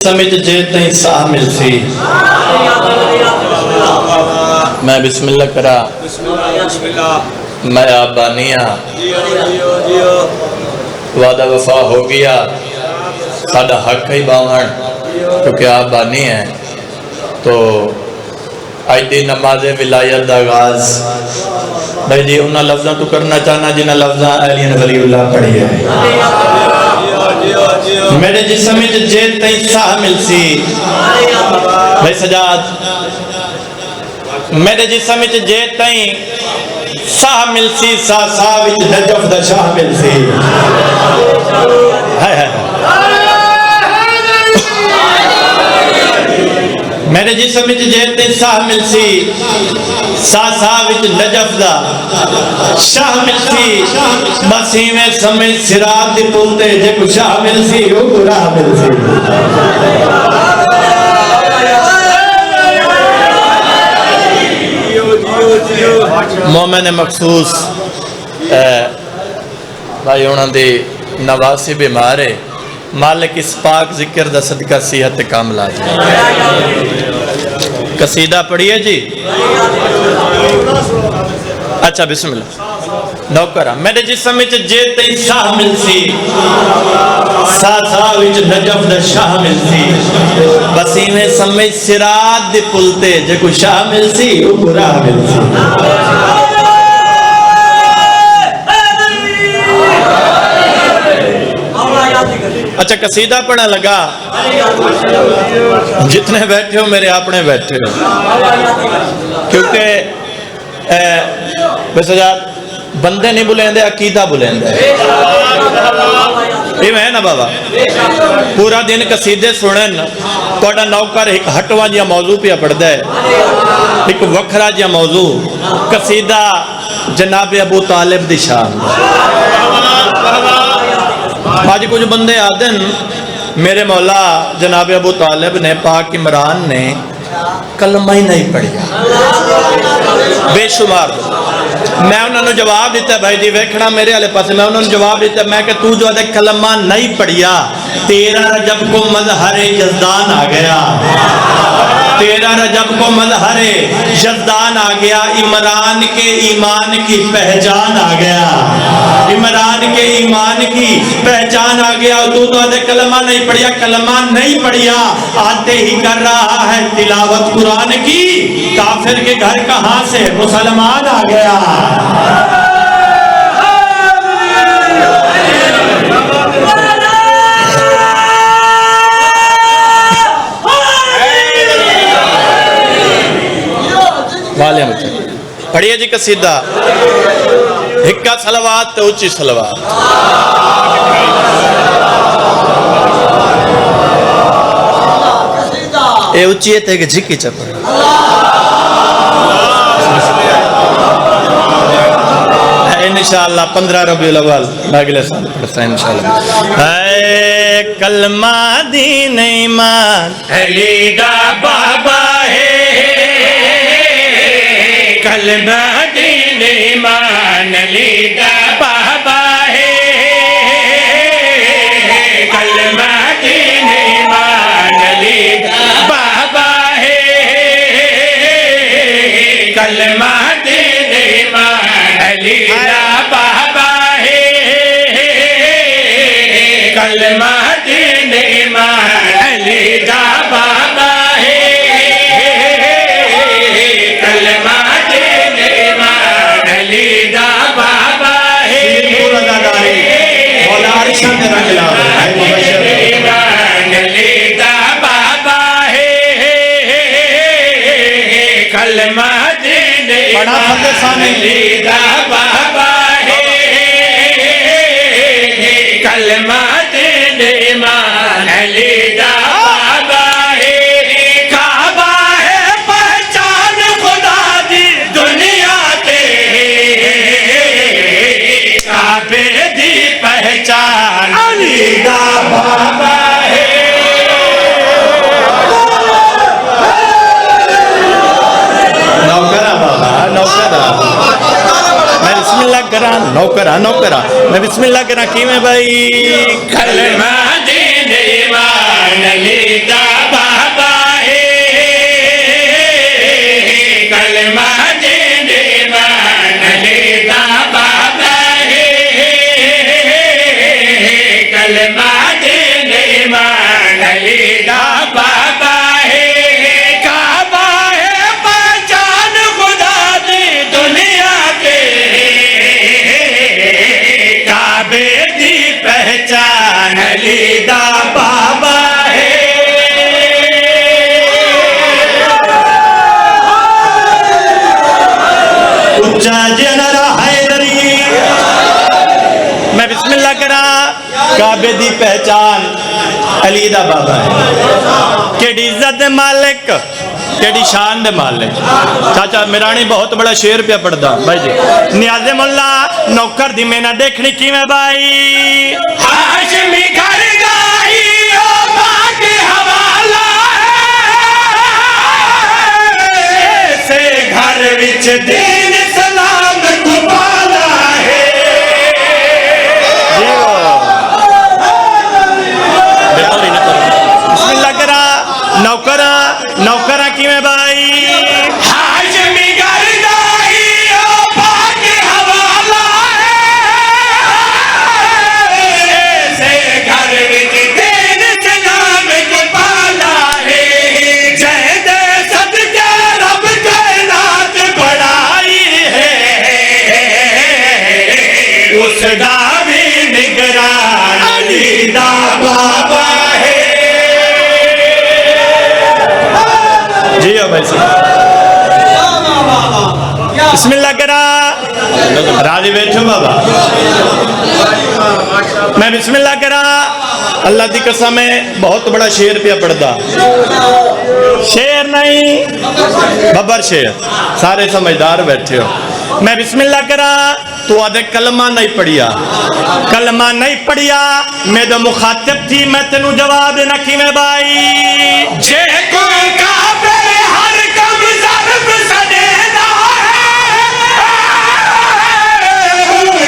समित जे तई साह मिलसी मैं बिस्मिल्लाह करा मैं आप बानिया वादा वफा हो गया साडा हक ही बावन क्योंकि आप बानी हैं। तो आज दी नमाज विलायत दा आगाज भाई जी उन्होंने लफ्ज़ों तो करना चाहना जिन्हें लफ्ज़ा अली वलीउल्लाह पढ़ी है। मेरे जिस्म में जे तई साह मिलसी भाई सजाद मेरे जिस्म में जे तई साह मिलसी साह साह विच नजफ दा शाह मिलसी है मेरे जिस्म में जे तई साह मिलसी साह साह विच नजफ दा शाह मिलसी मसी में समय सिरात दी पुलते जे को शाह मिलसी ओ राह मिलसी। मोमिन मखसूस भाई उन्होंने दी नवासी बीमार है मालिक इस पाक जिक्र दा सदका सेहत कामला कसीदा पढ़िए जी। अच्छा बिस्मिल्लाह नौकरा मेरे जिस्म में जे तई साह मिलसी साह साह विच नजफ दा शाह मिलसी बसी में समय सिरात दे पुलते जे को शाह मिलसी ओ राह मिलसी। अच्छा कसीदा पढ़ने लगा जितने बैठे हो मेरे अपने बैठे हो क्योंकि वैसे यार बंदे नहीं बुलेंदे अकीदा बुलेंदे ये है ना बाबा पूरा दिन कसीदे सुनन थोड़ा नौकर एक हटवा जिहा मौजू पिया पढ़दा है एक वखरा जिहा मौजू कसीदा जनाब अबू तालिब दी शान। आज कुछ बंदे आते मेरे मौला जनाब अबू तालिब ने पाक इमरान ने कलमा ही नहीं पढ़िया बेशुमार। मैं उन्होंने जवाब दिता भाई जी वेखना मेरे वाले पास मैं उन्होंने जवाब दिता मैं कि तू जो है कलमा नहीं पढ़िया 13 रजब को मजहरे यज़दान आ गया 13 रजब को मजहरे यज़दान आ गया इमरान के ईमान की पहचान आ गया इमरान के ईमान की पहचान आ गया। तू तो कलमा नहीं पढ़िया कलमा नहीं पढ़िया आते ही कर रहा है तिलावत कुरान की काफिर के घर कहां से मुसलमान आ गया। पढ़िए जी कसीदा हिक्का सलवात तो ऊंची सलवात ए ऊंची है ते झिकी चपड़ इंशाअल्लाह 15 रबीउल अव्वल अगले साल पढ़ता है इंशाअल्लाह। है कलमा दीन ईमान अली दा बाबा है कलमा दीन ईमान अली दा बाबा है कलमा दीन ईमान अली दा बाबा है कलमा दीन ईमान अली दा बाबा है कलमा दीन ईमान अली दा बाबा है कलमा बड़ा फतेह बाबा है कलमा दीन ईमान अली दा बाबा है काबा है पहचान खुदा दी दुनिया ते काबे दी पहचान अली दा बाबा है। नौकरा बाबा नौकरा मैं बिस्मिल्लाह करा नौकरा नौकरा मैं बिस्मिल्लाह करा कि मैं भाई कलमा दीन ईमान अली दा अली दा बाबा है, काबा है पहचान खुदा दी दुनिया के, काबे दी पहचान अली दा बाबा है। उच्चा जनरा हैदरी, मैं बिस्मिल्लाह करा, काबे दी पहचान अली दा बाबा है। केड़ी इज्जत दे मालिक, केड़ी शान दे मालिक। चाचा मिरानी बहुत बड़ा शेर पे पढ़दा भाई जी। नियाज़े मुल्ला नौकर दी मेहनत देखनी किवें भाई, हाशमी घर गाई ओ बाकी हवाला से घर विच दीन सलाम कुबाला है। बिस्मिल्लाह करा, नौकरा नौकरा किवें भाई, हाशमी घर गाई ओ बाकी हवाला से घर विच दीन सलाम कुबाला है। जय दे सदके रब कायनात बढ़ाई है, उसदा भी निगरान अली दा बाबा है। जी भाई साहब बिस्मिल्लाह करा, राजी बैठो बाबा। मैं बिस्मिल्लाह करा, अल्लाह की कसम है बहुत बड़ा शेर पे पढ़दा, शेर नहीं बब्बर शेर, सारे समझदार बैठे हो। मैं बिस्मिल्लाह करा, तू आदे कलमा नहीं पढ़िया, कलमा नहीं पढ़िया, मेरे मुखातिब थी, मैं तेनू जवाब देना किवें भाई, जे कोई काफिर हर कम ज़र्ब सदेदा है,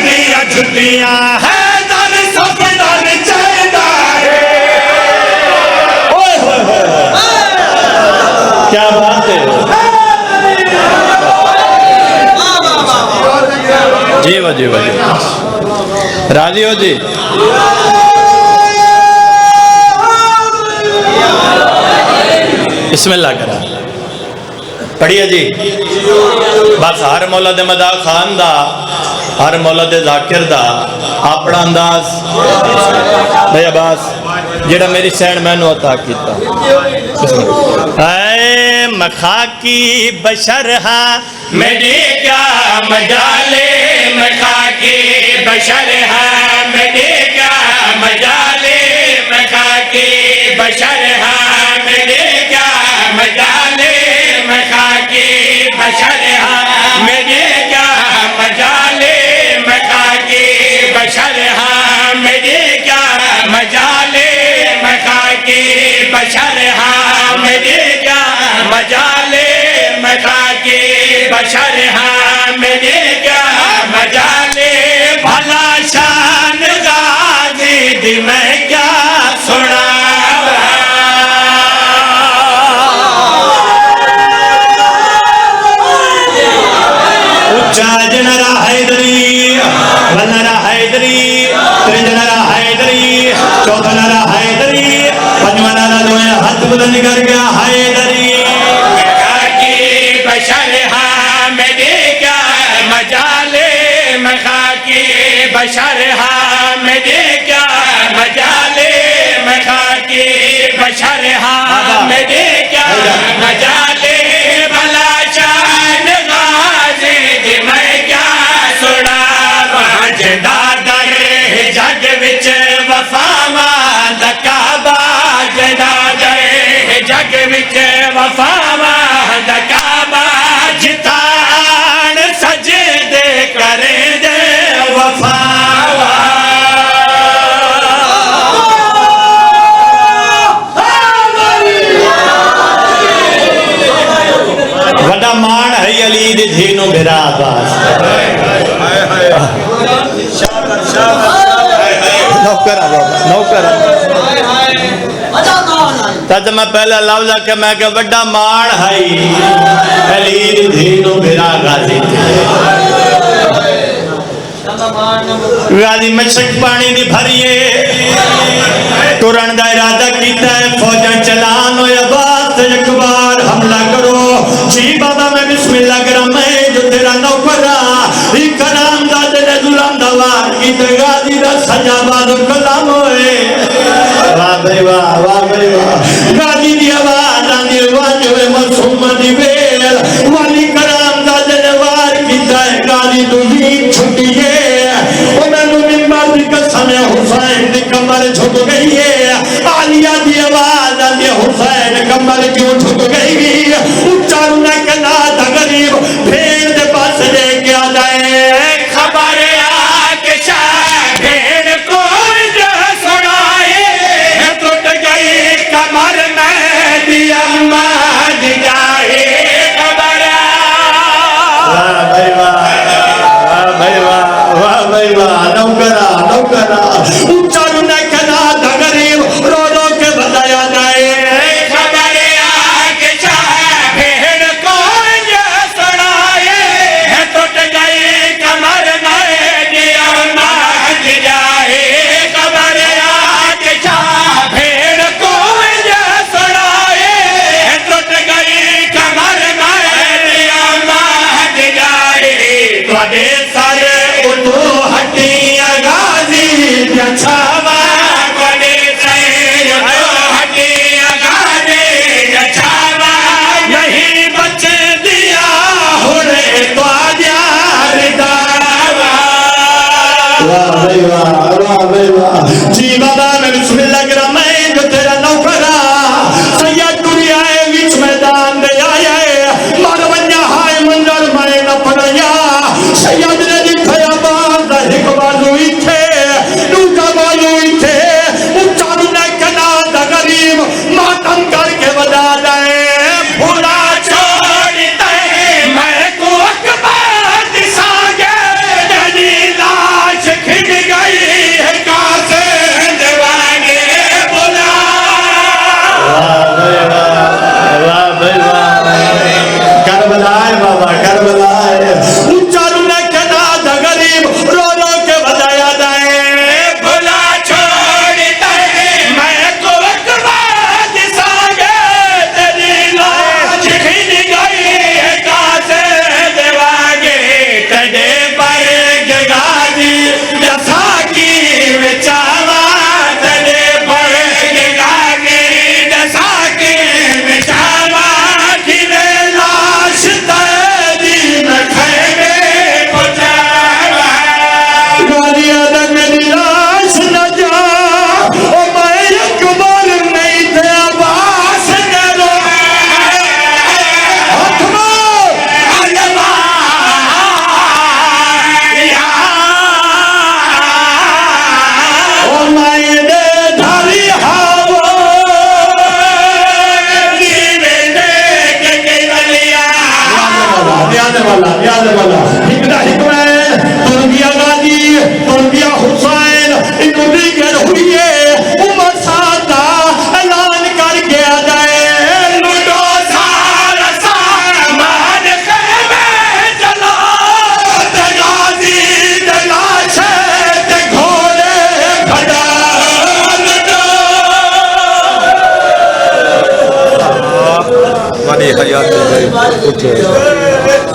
दिया छुट्टियां है दर सब दर चलदा है। ओए होए होए, क्या बात है। जी वाह जी वाह जी, राजी हो जी। बिस्मिल्लाह करा, पढ़िए जी। बस हर मौला दे मदा खान दा, हर मौला दे जाकिर दा अपना अंदाज भाई अब्बास जेड़ा मेरी सैन मैनू अता कीता। ऐ मखाकी बशर हा मेरी क्या मजाले, मखाकी बशर हा मेरी क्या मजाले, मखाकी बशर हा मेरी क्या मजाले, मखाकी बशर हा मेरी क्या मजाले, मखाकी बशर हा मेरी क्या मजाले, मखाकी बशर हा मेरी क्या मजाले, मखाकी बशर हा मेरी क्या मजाले, भला शान गाजी दी मैं क्या सुना। उच्चा जनरा हैदरी, वनरा हैदरी, त्रिजनरा हैदरी, चौथनरा हैदरी, पंचमनरा जो है हाथ बुलंद कर गया हैदरी। मखाकी बशर हा मेरी क्या मजाले, मखाकी बशर हा मेरी क्या मजाले, मखाकी बशर हा मेरी क्या मजाले, भला शान गाजी दी मैं क्या सुना। जदा दर जग विच वफावा दा काबा, जदा दर जग विच वफावा दा काबा, जितान सजदे करे दे वफावा। वड्डा मान है अली दी धीनो मेरा अब्बास। नौकर नौकर तद मैं पहला लफ्ज आके मैं के बड़ा मान है अली दी धीनो मेरा गाजी गाजी मशक पानी दी भरिए तुरन का इरादा किया है, फौजा चलान हो अब्बास एक बार हमला करो। जी बाबा मैं बिस्मिल्लाह करा, मैं जो तेरा नौकर कलाम दा तेरे जुलम दा वार की गाजी दा सजाबाद कलाम होए। वाह भाई वाह, वाह भाई वाह। गाजी दी आवाज आंदी वाजवे मासूम दी वेल वाली कलाम दा तेरे वार कीता है, गाजी तू भी छुटी है। उन्होंने मिंबर दी कसम हुसैन दी कमर झुक गई है। आलिया दी आवाज आंदी हुसैन कमर क्यों झुक गई। उच्चारू न कना था गरीब भेड़ दे पास लेके आ जाए। खबर आके शाह भेड़ को जो सुनाए, टूट गई कमर में दिया मान जाए। खबर वाह भाई वाह, वाह भाई वाह, वाह भाई वाह। नौकरा नौकरा उच्चारू न कना था गरीब रो रो के बताया जाए। जी बाबा मैं बिस्मिल्लाह करा, मैं जो तेरा नौकरा सैयद दुनिया है बीच मैदान दे आया है। मारवन्या हाय मंजर मैं न पड़या सैयद ने दिखाया बार दा एक बाजू इथे दूसरा बाजू इथे। उच्चारू न कना दा गरीब मातम करके बजा जाए। भूला छोड़ते मैं को अकबर दिसागे, तेरी लाश खिंच गई है कासे दीवाने बुला। वाह भाई वाह, करबला है बाबा करबला है। उच्चारू न कना दा गरीब रो रो के बजाया जाए। भुला छोड़ते मैं को अकबर दिसागे, तेरी लाश खिंच गई है कासे दीवाने। तेरे पर गाजी जसा की विचावा, तेरे पर गाजी जसा की विचावा। जिने लाश तेरी न खेमे पहुंचावा, गालियां दा मेरी लाश न जा। ओ मैं अकबर नहीं थे अब्बास ने रो हाथ मार अल्लाह या। ओ मैं दे धारी हावो नीवे दे के केवलिया। याद वाला हिकड़ा हिकमैन तुर गया गाजी तुर गया हुसैन इन्होंने कर हुई है। उमर सादा ऐलान कर गया जाए। लूडो सारा सामान खेमे चला, ते गाजी ते लाश ते घोड़े खड़ा। वाली हयात भाई कुछ